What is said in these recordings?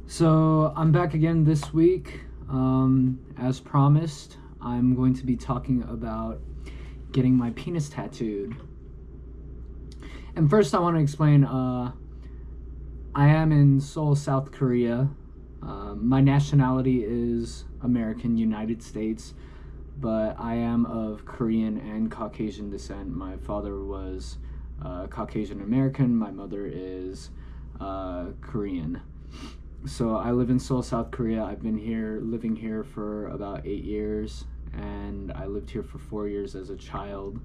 So I'm back again this week. As promised, I'm going to be talking about getting my penis tattooed. And first, I want to explain I am in Seoul, South Korea. My nationality is American, United States, but I am of Korean and Caucasian descent. My father was Caucasian American, my mother is Korean. So I live in Seoul, South Korea. I've been living here for about 8 years, and I lived here for 4 years as a child.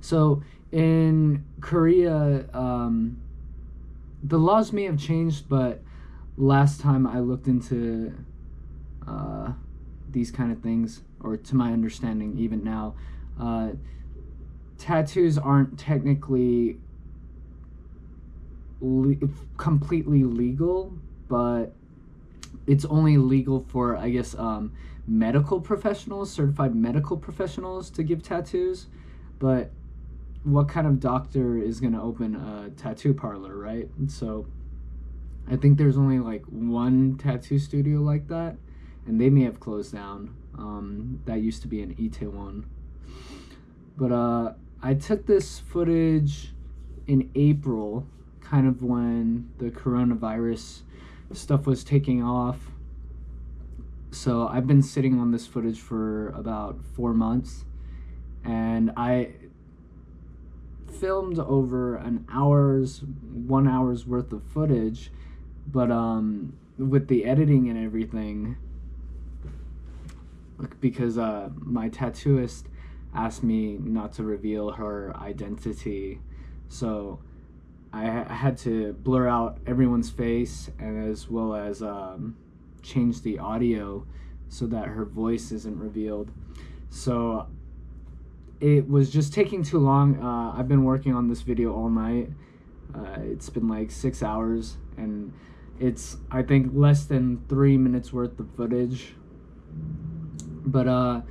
So in Korea, the laws may have changed, but last time I looked into these kind of things, or to my understanding, even now, tattoos aren't technically completely legal, but it's only legal for, I guess, medical professionals, certified medical professionals to give tattoos. But what kind of doctor is going to open a tattoo parlor, right? So I think there's only like one tattoo studio like that, and they may have closed down. That used to be in Itaewon. But I took this footage in April, kind of when the coronavirus stuff was taking off. So I've been sitting on this footage for about 4 months, and I filmed over 1 hour's worth of footage, but with the editing and everything, because my tattooist asked me not to reveal her identity, so I had to blur out everyone's face, and as well as change the audio so that her voice isn't revealed. So it was just taking too long. I've been working on this video all night. It's been like 6 hours, and it's, I think, less than 3 minutes worth of footage. But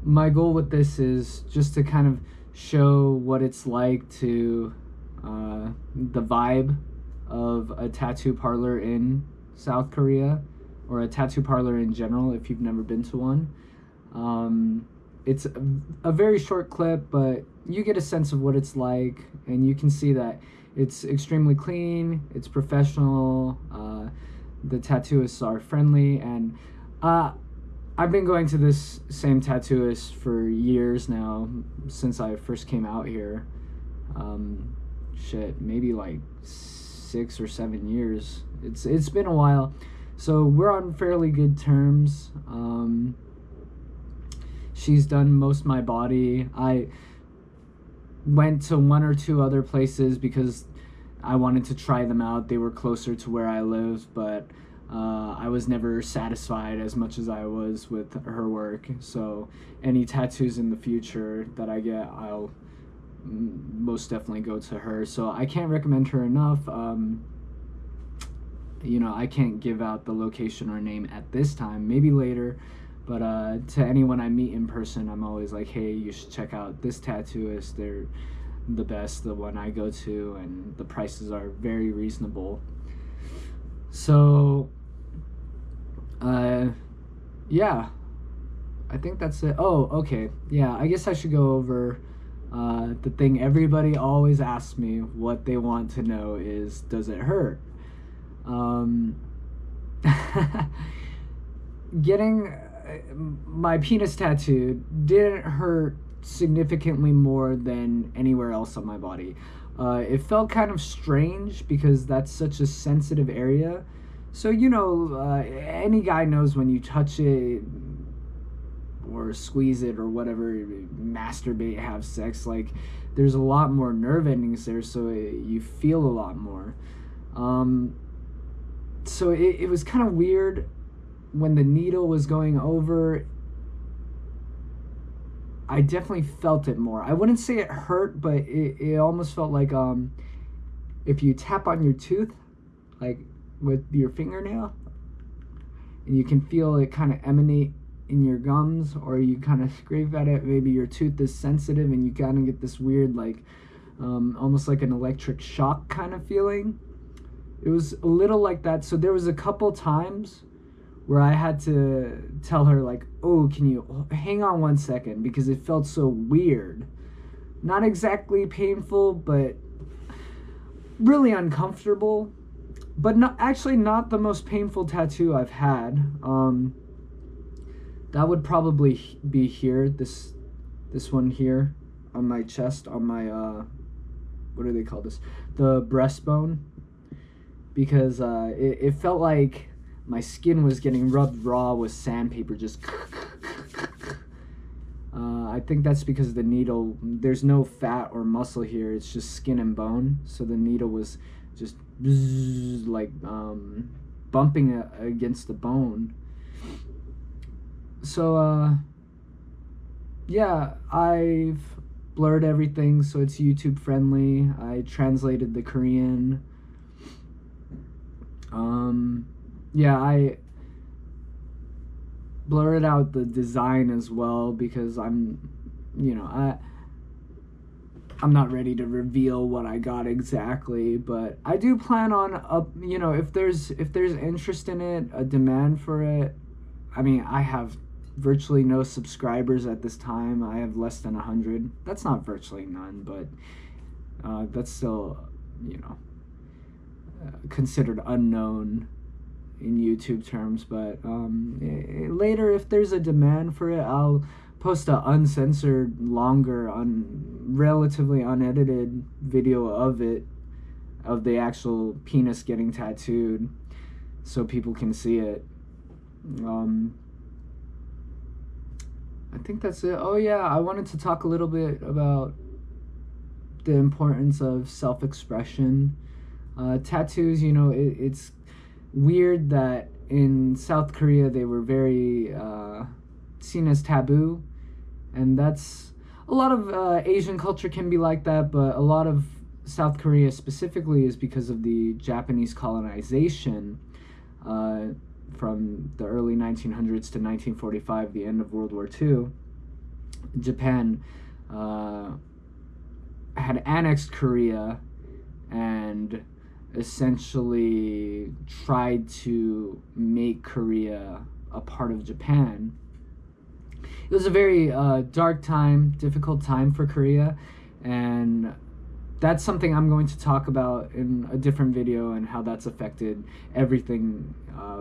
my goal with this is just to kind of show what it's like to the vibe of a tattoo parlor in South Korea, or a tattoo parlor in general if you've never been to one. It's a very short clip, but you get a sense of what it's like, and you can see that it's extremely clean, it's professional, the tattooists are friendly, and I've been going to this same tattooist for years now, since I first came out here. Maybe like 6 or 7 years. It's been a while, so we're on fairly good terms. She's done most of my body. I went to 1 or 2 other places because I wanted to try them out. They were closer to where I live, but I was never satisfied as much as I was with her work. So any tattoos in the future that I get, I'll most definitely go to her. So I can't recommend her enough. I can't give out the location or name at this time, maybe later, but to anyone I meet in person, I'm always like, hey, you should check out this tattooist. They're the best, the one I go to, and the prices are very reasonable. So yeah, I think that's it. Oh, okay, yeah, I guess I should go over the thing everybody always asks me. What they want to know is, does it hurt? Getting my penis tattooed didn't hurt significantly more than anywhere else on my body. It felt kind of strange because that's such a sensitive area. So, any guy knows when you touch it or squeeze it or whatever, masturbate, have sex, like, there's a lot more nerve endings there, so you feel a lot more. So it was kind of weird when the needle was going over. I definitely felt it more. I wouldn't say it hurt, but it almost felt like if you tap on your tooth, like with your fingernail, and you can feel it kind of emanate in your gums, or you kind of scrape at it, maybe your tooth is sensitive and you kind of get this weird, like almost like an electric shock kind of feeling. It was a little like that. So there was a couple times where I had to tell her, like, oh, can you hang on 1 second, because it felt so weird. Not exactly painful, but really uncomfortable. But not the most painful tattoo I've had. That would probably be here, this one here on my chest, on my what do they call this? The breastbone. Because it felt like my skin was getting rubbed raw with sandpaper, just I think that's because the needle, there's no fat or muscle here, it's just skin and bone, so the needle was just like bumping against the bone. So yeah, I've blurred everything so it's YouTube friendly. I translated the Korean. Yeah, I blurred out the design as well, because I'm not ready to reveal what I got exactly, but I do plan on if there's interest in it, a demand for it. I mean, I have virtually no subscribers at this time. I have less than 100. That's not virtually none, but that's still, considered unknown in YouTube terms. But later, if there's a demand for it, I'll post a uncensored, longer, relatively unedited video of the actual penis getting tattooed, so people can see it. I think that's it. Oh yeah, I wanted to talk a little bit about the importance of self-expression. Tattoos, it's weird that in South Korea they were very seen as taboo, and that's a lot of Asian culture can be like that, but a lot of South Korea specifically is because of the Japanese colonization from the early 1900s to 1945, the end of World War II. Japan had annexed Korea and essentially tried to make Korea a part of Japan. It was a very dark time, difficult time for Korea, and that's something I'm going to talk about in a different video, and how that's affected everything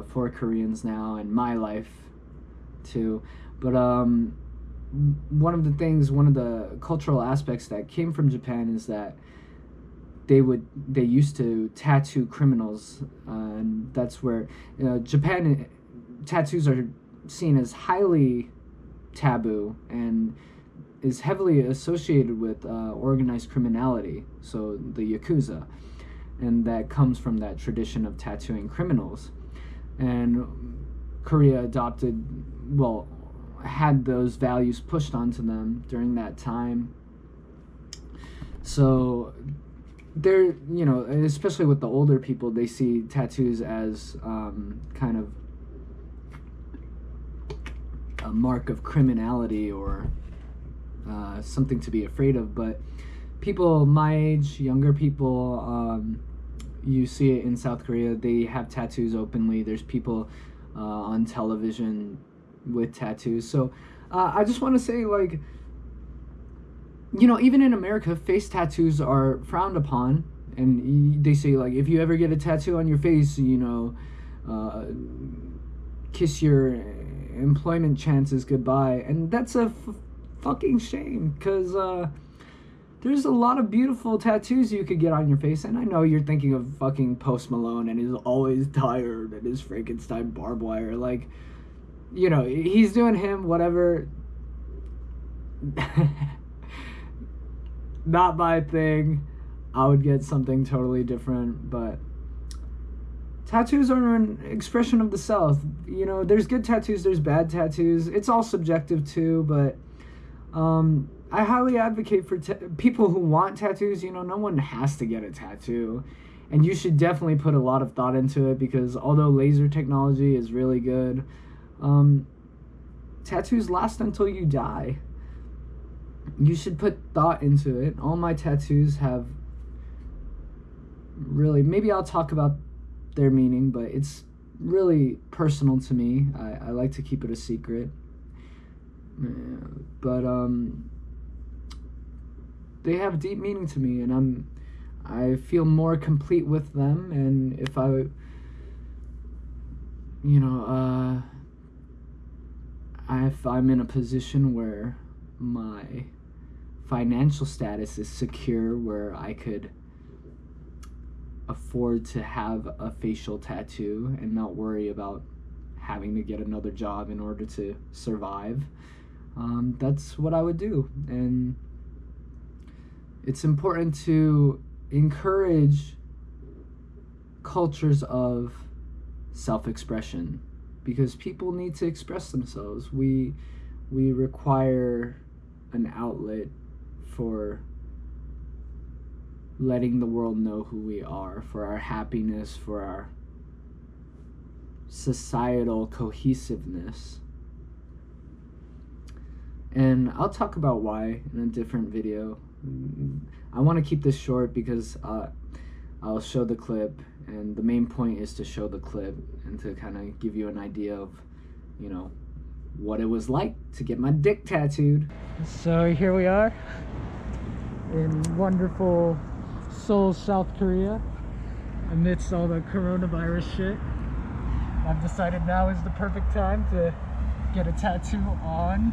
for Koreans now, and my life too. But one of the cultural aspects that came from Japan is that they used to tattoo criminals, and that's where Japan tattoos are seen as highly taboo and is heavily associated with organized criminality, so the Yakuza, and that comes from that tradition of tattooing criminals. And Korea had those values pushed onto them during that time. So they're, especially with the older people, they see tattoos as kind of a mark of criminality, or something to be afraid of. But people my age, younger people, you see it in South Korea, they have tattoos openly. There's people on television with tattoos. So I just want to say, like, even in America, face tattoos are frowned upon, and they say, like, if you ever get a tattoo on your face, kiss your employment chances goodbye. And that's a fucking shame, because there's a lot of beautiful tattoos you could get on your face. And I know you're thinking of fucking Post Malone and he's always tired and his Frankenstein barbed wire. Like, he's doing him, whatever. Not my thing. I would get something totally different. But tattoos are an expression of the self. There's good tattoos, there's bad tattoos. It's all subjective too, but I highly advocate for people who want tattoos. No one has to get a tattoo, and you should definitely put a lot of thought into it, because although laser technology is really good, tattoos last until you die. You should put thought into it. All my tattoos have really, maybe I'll talk about their meaning, but it's really personal to me. I like to keep it a secret. But they have deep meaning to me, and I feel more complete with them. And if if I'm in a position where my financial status is secure, where I could afford to have a facial tattoo and not worry about having to get another job in order to survive, that's what I would do. And it's important to encourage cultures of self-expression, because people need to express themselves. We require an outlet for letting the world know who we are, for our happiness, for our societal cohesiveness. And I'll talk about why in a different video. I want to keep this short because I'll show the clip, and the main point is to show the clip and to kind of give you an idea of, what it was like to get my dick tattooed. So here we are in wonderful Seoul, South Korea, amidst all the coronavirus shit. I've decided now is the perfect time to get a tattoo on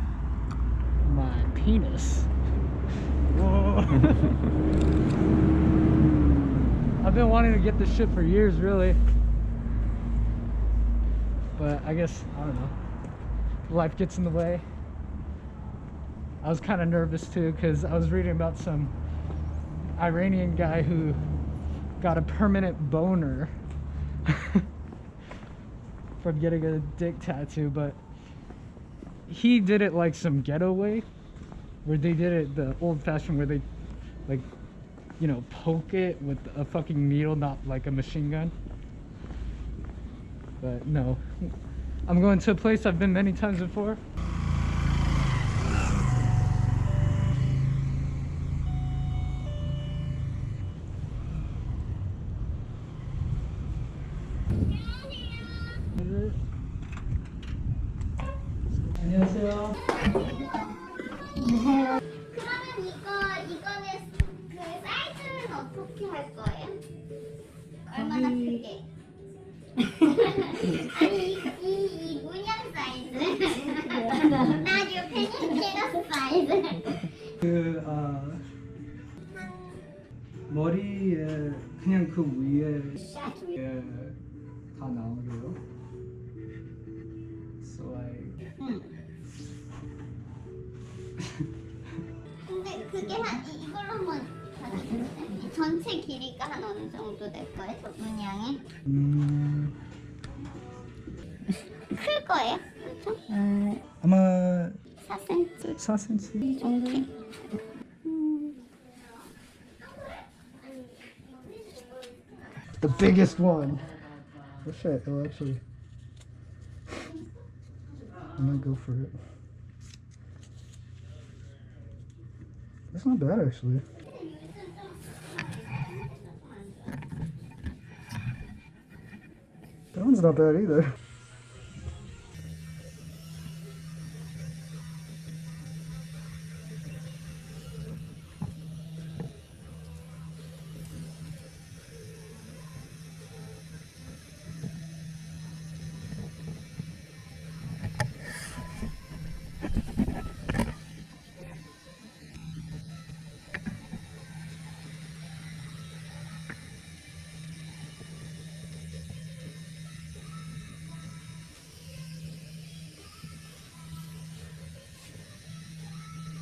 my penis. Whoa. I've been wanting to get this shit for years, really. But I guess, I don't know, life gets in the way. I was kind of nervous too, because I was reading about some Iranian guy who got a permanent boner from getting a dick tattoo, but he did it like some ghetto way, where they did it the old-fashioned, where they poke it with a fucking needle, not like a machine gun. But no, I'm going to a place I've been many times before. 안녕하세요. 그러면 이거는 그 사이즈는 어떻게 할 거예요? 얼마나 크게? 아니 이 문양 사이즈. 나 이거 페니케라스 사이즈. 머리에 그냥 그 위에 다 나오게요. So 근데 그게 이걸로 한번 봐주세요. 전체 길이가 한 어느 정도 될 거예요? 문양이? 클 거예요? 그렇죠? 아마 4cm 4cm 정도. The biggest one. Oh shit, oh actually I might go for it. That's not bad actually. That one's not bad either.